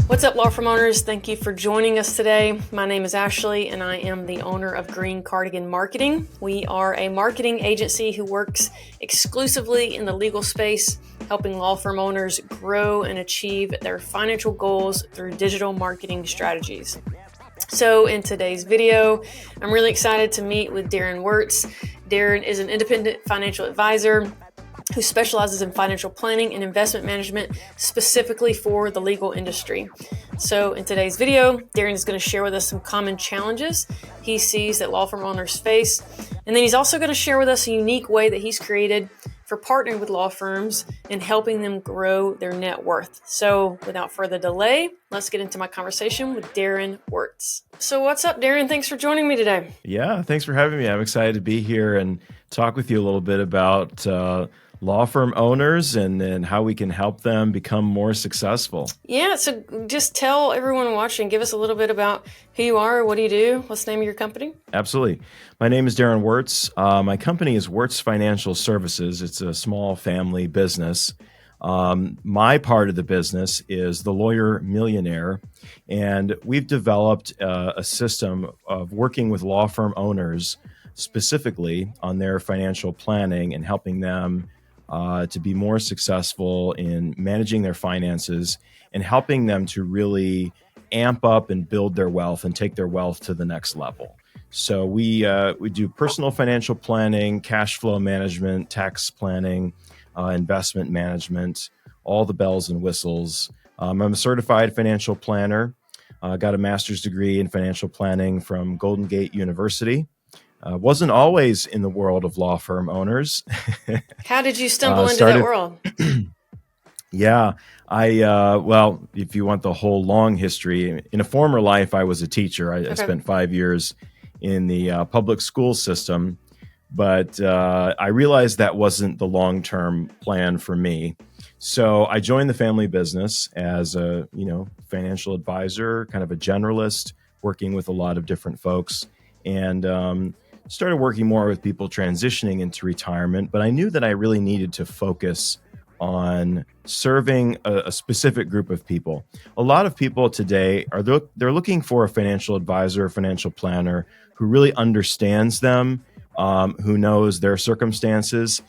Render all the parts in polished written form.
What's up, law firm owners? Thank you for joining us today. My name is Ashley, and I am the owner of Green Cardigan Marketing. We are a marketing agency who works exclusively in the legal space, helping law firm owners grow and achieve their financial goals through digital marketing strategies. So in today's video, I'm really excited to meet with Darren Wurz. Darren is an independent financial advisor who specializes in financial planning and investment management specifically for the legal industry. So in today's video, Darren is going to share with us some common challenges he sees that law firm owners face. And then he's also going to share with us a unique way that he's created for partnering with law firms and helping them grow their net worth. So without further delay, let's get into my conversation with Darren Wurz. So what's up, Darren? Thanks for joining me today. Yeah, thanks for having me. I'm excited to be here and talk with you a little bit about law firm owners and how we can help them become more successful. Yeah, so just tell everyone watching, give us a little bit about who you are, what do you do, what's the name of your company? Absolutely. My name is Darren Wurz. My company is Wurz Financial Services. It's a small family business. My part of the business is the lawyer Millionaire, and we've developed a system of working with law firm owners specifically on their financial planning and helping them to be more successful in managing their finances and helping them to really amp up and build their wealth and take their wealth to the next level. So we do personal financial planning, cash flow management, tax planning, investment management, all the bells and whistles. I'm a certified financial planner. Got a master's degree in financial planning from Golden Gate University. Wasn't always in the world of law firm owners. How did you stumble into that world? Yeah, well, if you want the whole long history, in a former life, I was a teacher. I spent 5 years in the public school system, but I realized that wasn't the long-term plan for me. So I joined the family business as a, financial advisor, kind of a generalist, working with a lot of different folks, and started working more with people transitioning into retirement. But I knew that I really needed to focus on serving a specific group of people. A lot of people today they're looking for a financial advisor, a financial planner who really understands them, who knows their circumstances.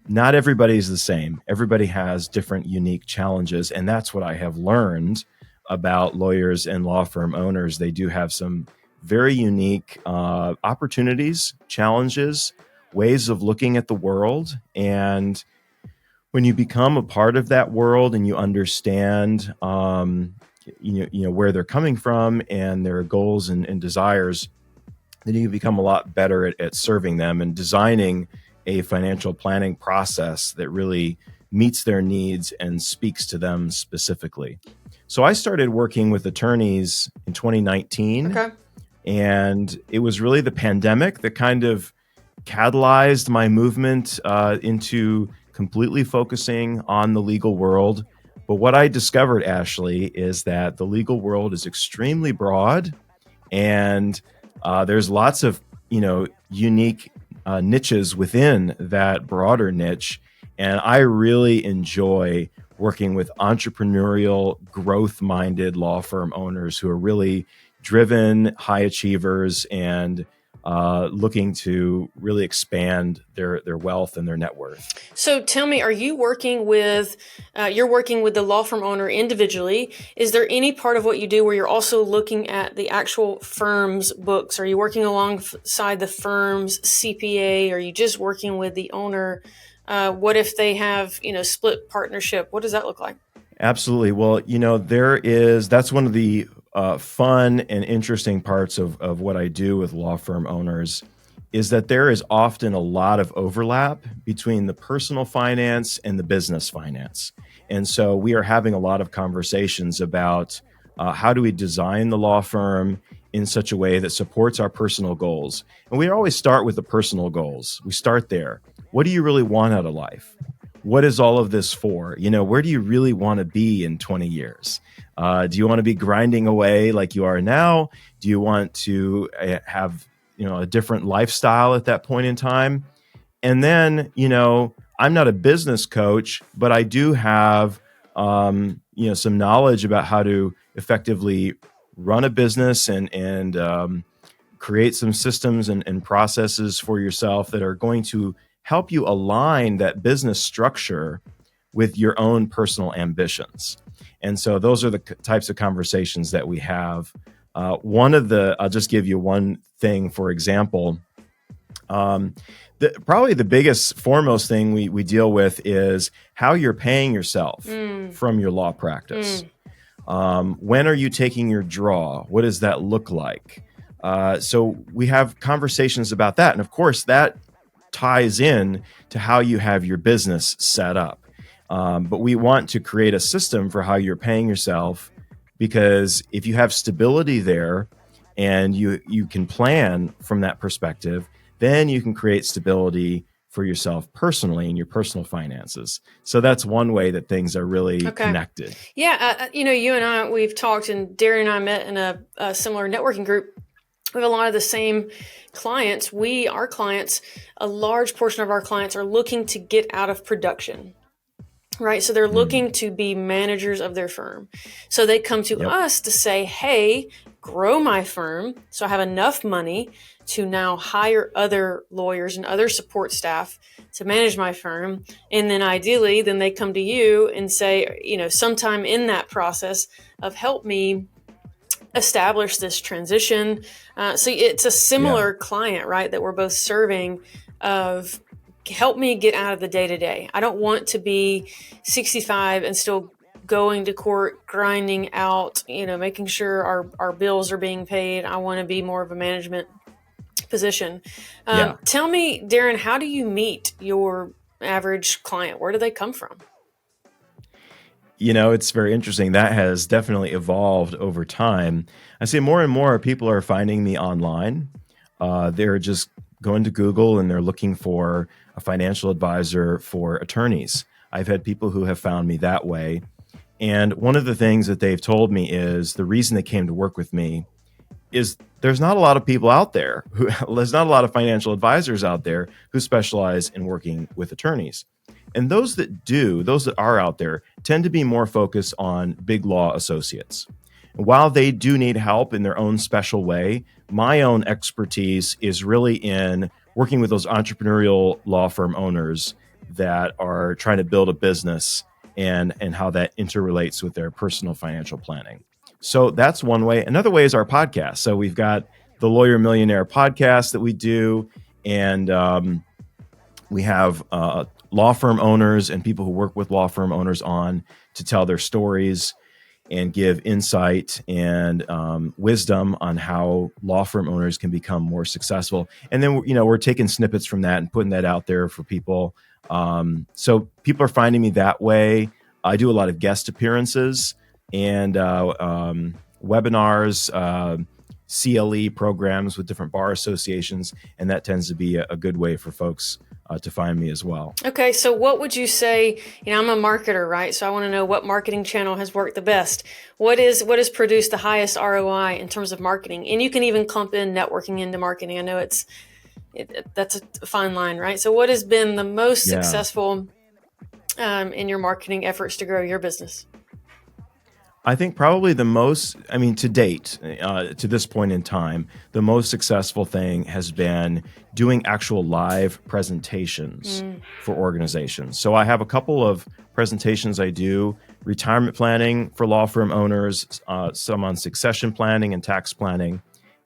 Not everybody's the same. Everybody has different unique challenges. And that's what I have learned about lawyers and law firm owners. They do have some very unique opportunities, challenges, ways of looking at the world. And when you become a part of that world and you understand where they're coming from and their goals and desires, then you become a lot better at serving them and designing a financial planning process that really meets their needs and speaks to them specifically. So I started working with attorneys in 2019. Okay. And it was really the pandemic that kind of catalyzed my movement into completely focusing on the legal world. But what I discovered, Ashley, is that the legal world is extremely broad, and there's lots of unique niches within that broader niche. And I really enjoy working with entrepreneurial, growth-minded law firm owners who are really driven, high achievers, and looking to really expand their wealth and their net worth. So tell me, are you working with, you're working with the law firm owner individually? Is there any part of what you do where you're also looking at the actual firm's books? Are you working alongside the firm's CPA? Are you just working with the owner? What if they have, split partnership? What does that look like? Absolutely. Well, that's one of the fun and interesting parts of what I do with law firm owners is that there is often a lot of overlap between the personal finance and the business finance. And so we are having a lot of conversations about how do we design the law firm in such a way that supports our personal goals. And we always start with the personal goals. We start there. What do you really want out of life? What is all of this for? Where do you really want to be in 20 years? Do you want to be grinding away like you are now? Do you want to have, a different lifestyle at that point in time? And then, I'm not a business coach, but I do have some knowledge about how to effectively run a business and create some systems and processes for yourself that are going to help you align that business structure with your own personal ambitions. And so those are the types of conversations that we have. I'll just give you one thing, for example. Probably the biggest, foremost thing we deal with is how you're paying yourself from your law practice. When are you taking your draw? What does that look like? So we have conversations about that. And of course, that ties in to how you have your business set up. But we want to create a system for how you're paying yourself, because if you have stability there and you can plan from that perspective, then you can create stability for yourself personally in your personal finances. So that's one way that things are really connected. Yeah. You and I, we've talked, and Darren and I met in a similar networking group. We have a lot of the same clients. Our clients, a large portion of our clients are looking to get out of production, right? So they're looking to be managers of their firm. So they come to us to say, hey, grow my firm so I have enough money to now hire other lawyers and other support staff to manage my firm. And then ideally, then they come to you and say, sometime in that process of help me establish this transition. So it's a similar client, right, that we're both serving, of help me get out of the day-to-day. I don't want to be 65 and still going to court, grinding out, making sure our bills are being paid. I want to be more of a management position. Tell me, Darren, how do you meet your average client? Where do they come from? It's very interesting. That has definitely evolved over time. I see more and more people are finding me online. They're just going to Google and they're looking for a financial advisor for attorneys. I've had people who have found me that way. And one of the things that they've told me is the reason they came to work with me is there's not a lot of people out there there's not a lot of financial advisors out there who specialize in working with attorneys. And those that are out there tend to be more focused on big law associates. And while they do need help in their own special way, my own expertise is really in working with those entrepreneurial law firm owners that are trying to build a business and how that interrelates with their personal financial planning. So that's one way. Another way is our podcast. So we've got the Lawyer Millionaire podcast that we do, and we have law firm owners and people who work with law firm owners on to tell their stories and give insight and wisdom on how law firm owners can become more successful. And then, we're taking snippets from that and putting that out there for people. So people are finding me that way. I do a lot of guest appearances and webinars, CLE programs with different bar associations, and that tends to be a good way for folks to find me as well. Okay, so what would you say? I'm a marketer, right? So I want to know what marketing channel has worked the best. What has produced the highest ROI in terms of marketing? And you can even clump in networking into marketing. I know that's a fine line, right? So what has been the most successful in your marketing efforts to grow your business? I think probably to date, to this point in time, the most successful thing has been doing actual live presentations for organizations. So I have a couple of presentations I do, retirement planning for law firm owners, some on succession planning and tax planning.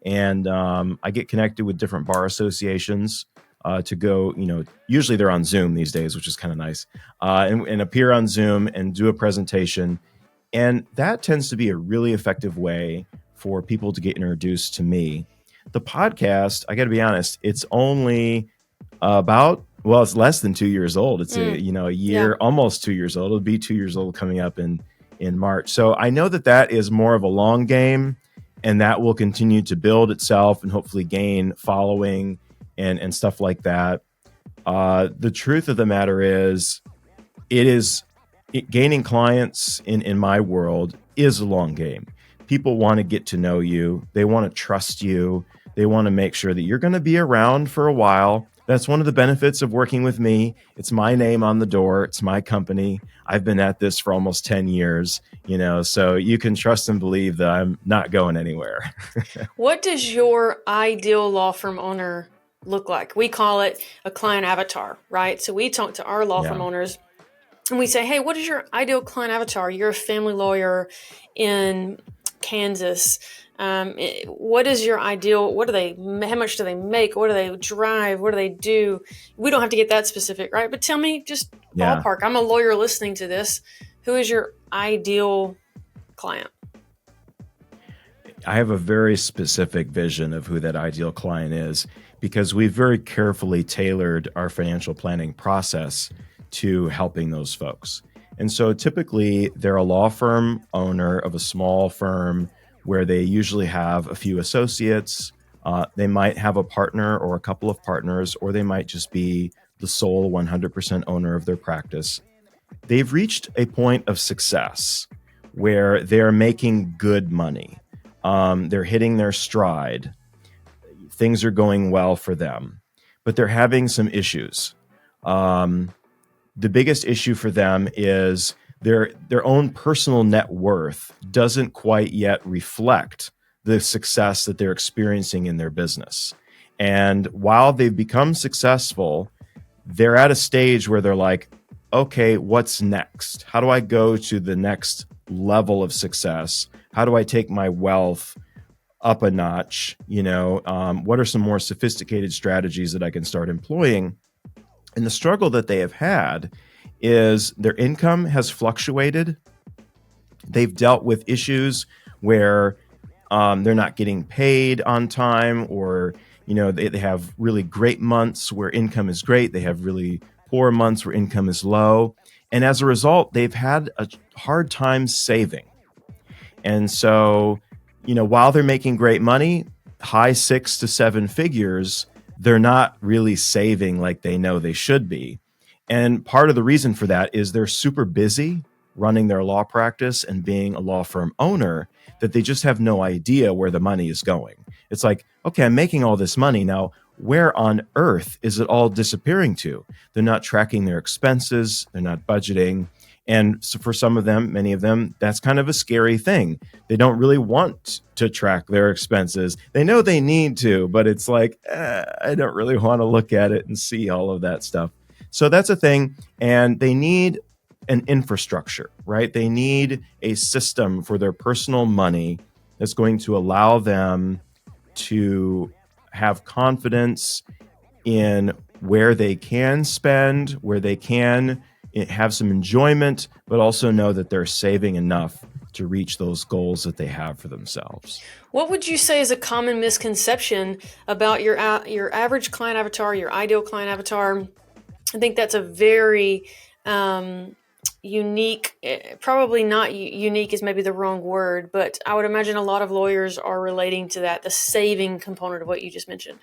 And I get connected with different bar associations to go, usually they're on Zoom these days, which is kind of nice, and appear on Zoom and do a presentation. And that tends to be a really effective way for people to get introduced to me. The podcast, I got to be honest, it's only it's less than 2 years old. It's a year, almost 2 years old. It'll be 2 years old coming up in March. So I know that is more of a long game, and that will continue to build itself and hopefully gain following and stuff like that. The truth of the matter is, gaining clients in my world is a long game. People want to get to know you. They want to trust you. They want to make sure that you're going to be around for a while. That's one of the benefits of working with me. It's my name on the door. It's my company. I've been at this for almost 10 years, so you can trust and believe that I'm not going anywhere. What does your ideal law firm owner look like? We call it a client avatar, right? So we talk to our law firm owners and we say, hey, what is your ideal client avatar? You're a family lawyer in Kansas. What is your ideal? How much do they make? What do they drive? What do they do? We don't have to get that specific, right? But tell me just ballpark. I'm a lawyer listening to this. Who is your ideal client? I have a very specific vision of who that ideal client is because we've very carefully tailored our financial planning process to helping those folks. And so typically they're a law firm owner of a small firm where they usually have a few associates. They might have a partner or a couple of partners, or they might just be the sole 100% owner of their practice. They've reached a point of success where they're making good money. They're hitting their stride. Things are going well for them, but they're having some issues. The biggest issue for them is their own personal net worth doesn't quite yet reflect the success that they're experiencing in their business. And while they've become successful, they're at a stage where they're like, okay, what's next? How do I go to the next level of success? How do I take my wealth up a notch? What are some more sophisticated strategies that I can start employing? And the struggle that they have had is their income has fluctuated. They've dealt with issues where they're not getting paid on time, or they have really great months where income is great. They have really poor months where income is low. And as a result, they've had a hard time saving. And so, while they're making great money, high 6 to 7 figures, they're not really saving like they know they should be. And part of the reason for that is they're super busy running their law practice and being a law firm owner that they just have no idea where the money is going. It's like, okay, I'm making all this money. Now, where on earth is it all disappearing to? They're not tracking their expenses. They're not budgeting. And so for some of them, many of them, that's kind of a scary thing. They don't really want to track their expenses. They know they need to, but it's like, I don't really want to look at it and see all of that stuff. So that's a thing. And they need an infrastructure, right? They need a system for their personal money that's going to allow them to have confidence in where they can spend, where they can have some enjoyment, but also know that they're saving enough to reach those goals that they have for themselves. What would you say is a common misconception about your average client avatar, your ideal client avatar? I think that's a very unique, probably not unique is maybe the wrong word, but I would imagine a lot of lawyers are relating to that, the saving component of what you just mentioned.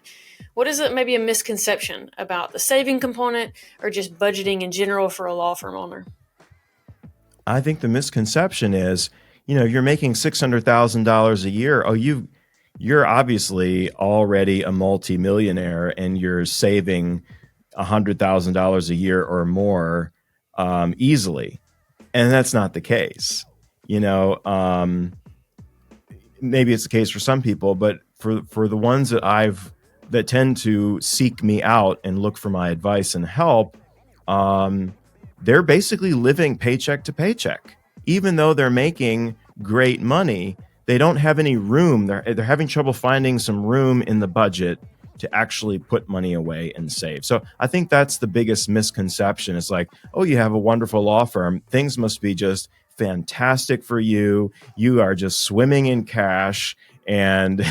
What is it, maybe a misconception about the saving component or just budgeting in general for a law firm owner? I think the misconception is, you're making $600,000 a year. Oh, you're obviously already a multimillionaire and you're saving $100,000 a year or more easily. And that's not the case. Maybe it's the case for some people, but for the ones that tend to seek me out and look for my advice and help, they're basically living paycheck to paycheck. Even though they're making great money, they don't have any room. They're having trouble finding some room in the budget to actually put money away and save. So I think that's the biggest misconception. It's like, oh, you have a wonderful law firm. Things must be just fantastic for you. You are just swimming in cash. And,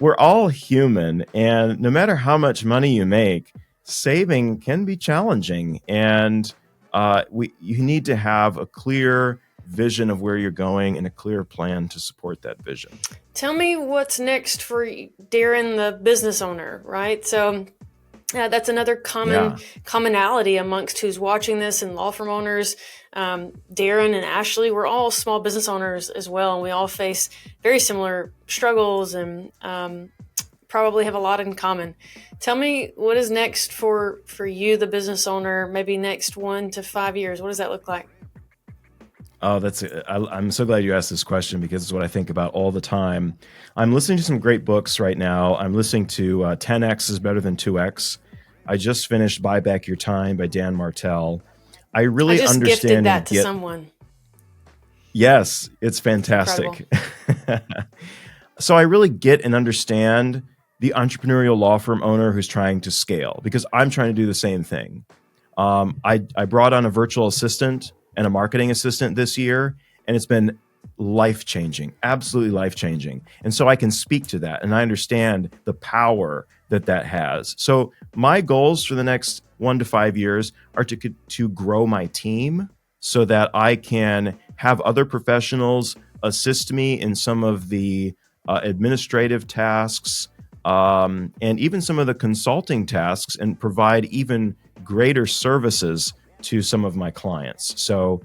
we're all human. And no matter how much money you make, saving can be challenging. And you need to have a clear vision of where you're going and a clear plan to support that vision. Tell me what's next for Darren, the business owner, right? So that's another commonality amongst who's watching this and law firm owners. Darren and Ashley, we're all small business owners as well, and we all face very similar struggles and probably have a lot in common. Tell me, what is next for you, the business owner, maybe next 1 to 5 years? What does that look like? Oh, I'm so glad you asked this question because it's what I think about all the time. I'm listening to some great books right now. I'm listening to 10X is Better Than 2X. I just finished Buy Back Your Time by Dan Martell. I really just understand gifted that and to get. Someone. Yes, it's fantastic. So I really get and understand the entrepreneurial law firm owner who's trying to scale, because I'm trying to do the same thing. I brought on a virtual assistant and a marketing assistant this year, and it's been life-changing, absolutely life-changing. And so I can speak to that, and I understand the power that that has. So my goals for the next 1 to 5 years are to grow my team so that I can have other professionals assist me in some of the administrative tasks, and even some of the consulting tasks, and provide even greater services to some of my clients. So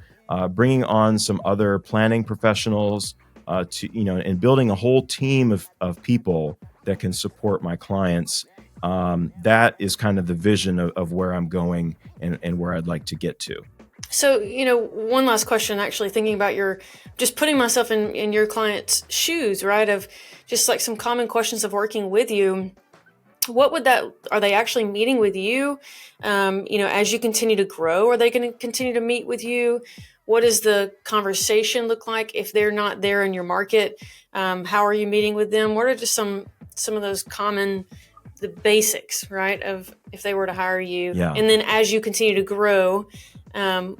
bringing on some other planning professionals and building a whole team of people that can support my clients. That is kind of the vision of where I'm going and where I'd like to get to. So, one last question, actually thinking about just putting myself in your client's shoes, right? Of just like some common questions of working with you. Are they actually meeting with you? As you continue to grow, are they going to continue to meet with you? What does the conversation look like if they're not there in your market? How are you meeting with them? What are just some of those the basics, right? Of if they were to hire you, and then as you continue to grow,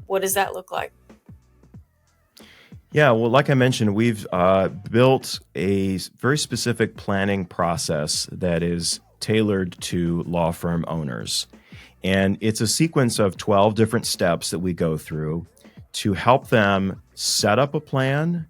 what does that look like? Yeah, well, like I mentioned, we've built a very specific planning process that is tailored to law firm owners. And it's a sequence of 12 different steps that we go through to help them set up a plan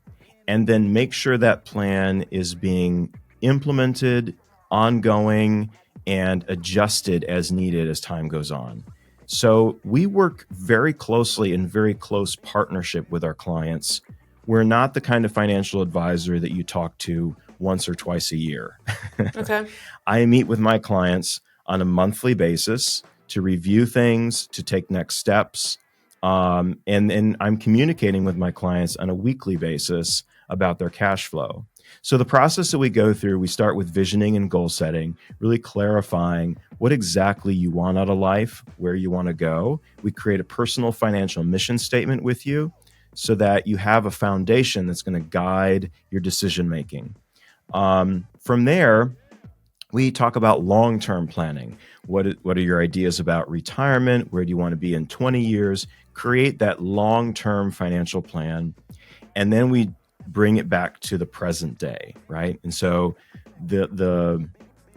and then make sure that plan is being implemented, ongoing, and adjusted as needed as time goes on. So we work very closely in very close partnership with our clients. We're not the kind of financial advisor that you talk to once or twice a year. Okay. I meet with my clients on a monthly basis to review things, to take next steps. And then I'm communicating with my clients on a weekly basis about their cash flow. So the process that we go through, we start with visioning and goal setting, really clarifying what exactly you want out of life, where you want to go. We create a personal financial mission statement with you so that you have a foundation that's going to guide your decision making. From there, we talk about long-term planning. What are your ideas about retirement? Where do you want to be in 20 years? Create that long-term financial plan. And then we bring it back to the present day, right? And so the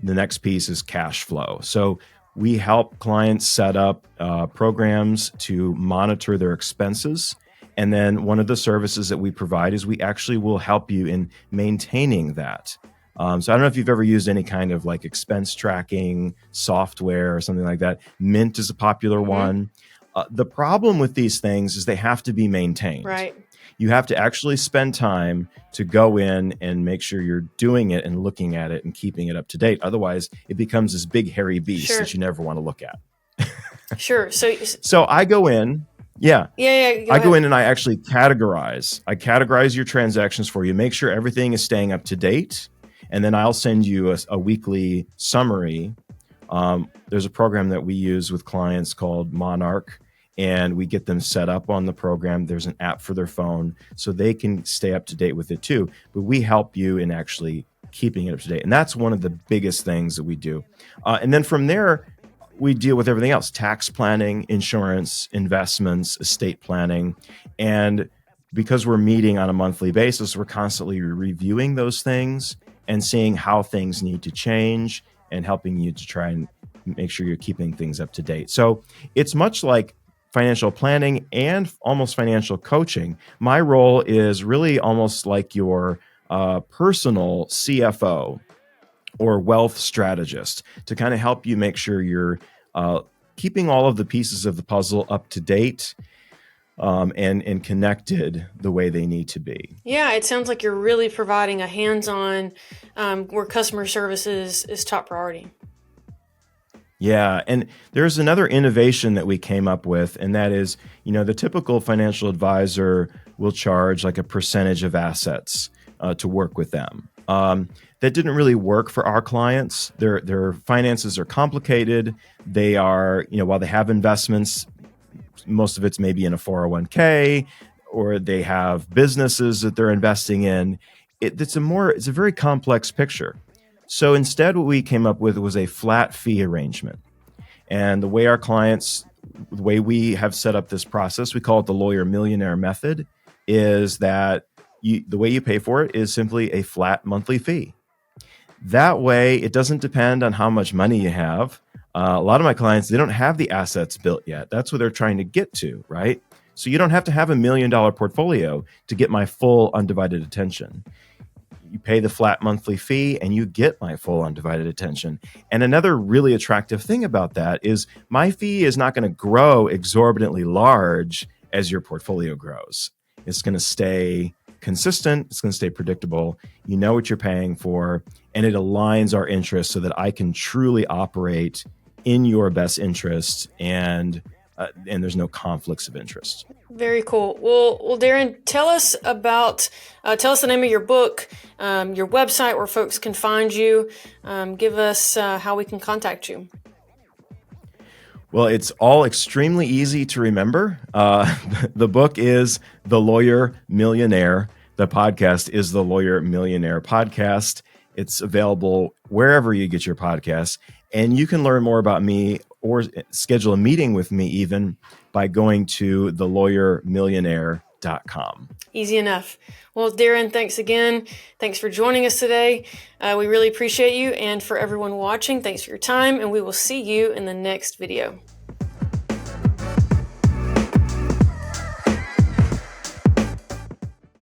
next piece is cash flow. So we help clients set up programs to monitor their expenses. And then one of the services that we provide is we actually will help you in maintaining that. So I don't know if you've ever used any kind of like expense tracking software or something like that. Mint is a popular one. The problem with these things is they have to be maintained. Right. You have to actually spend time to go in and make sure you're doing it and looking at it and keeping it up to date. Otherwise, it becomes this big hairy beast that you never want to look at. Sure. So I go in. Yeah. I go in and I actually categorize. I categorize your transactions for you, make sure everything is staying up to date. And then I'll send you a weekly summary. There's a program that we use with clients called Monarch, and we get them set up on the program. There's an app for their phone so they can stay up to date with it too. But we help you in actually keeping it up to date. And that's one of the biggest things that we do. And then from there, we deal with everything else: tax planning, insurance, investments, estate planning. And because we're meeting on a monthly basis, we're constantly reviewing those things and seeing how things need to change and helping you to try and make sure you're keeping things up to date. So it's much like financial planning and almost financial coaching. My role is really almost like your personal CFO or wealth strategist to kind of help you make sure you're keeping all of the pieces of the puzzle up to date. and connected the way they need to be. Yeah, it sounds like you're really providing a hands-on where customer service is top priority. Yeah, and there's another innovation that we came up with, and that is, the typical financial advisor will charge like a percentage of assets to work with them. That didn't really work for our clients. Their finances are complicated. They are, while they have investments, most of it's maybe in a 401k, or they have businesses that they're investing in. It's a very complex picture. So instead, what we came up with was a flat fee arrangement. And the way we have set up this process, we call it the Lawyer Millionaire method, is that the way you pay for it is simply a flat monthly fee. That way, it doesn't depend on how much money you have. A lot of my clients, they don't have the assets built yet. That's what they're trying to get to, right? So you don't have to have $1 million portfolio to get my full undivided attention. You pay the flat monthly fee and you get my full undivided attention. And another really attractive thing about that is my fee is not going to grow exorbitantly large as your portfolio grows. It's going to stay consistent. It's going to stay predictable. You know what you're paying for, and it aligns our interests so that I can truly operate in your best interest, and there's no conflicts of interest. Very cool. Well, Darren, tell us the name of your book, your website where folks can find you. Give us how we can contact you. Well, it's all extremely easy to remember. The book is The Lawyer Millionaire. The podcast is The Lawyer Millionaire Podcast. It's available wherever you get your podcasts. And you can learn more about me or schedule a meeting with me even by going to thelawyermillionaire.com. Easy enough. Well, Darren, thanks again. Thanks for joining us today. We really appreciate you. And for everyone watching, thanks for your time. And we will see you in the next video.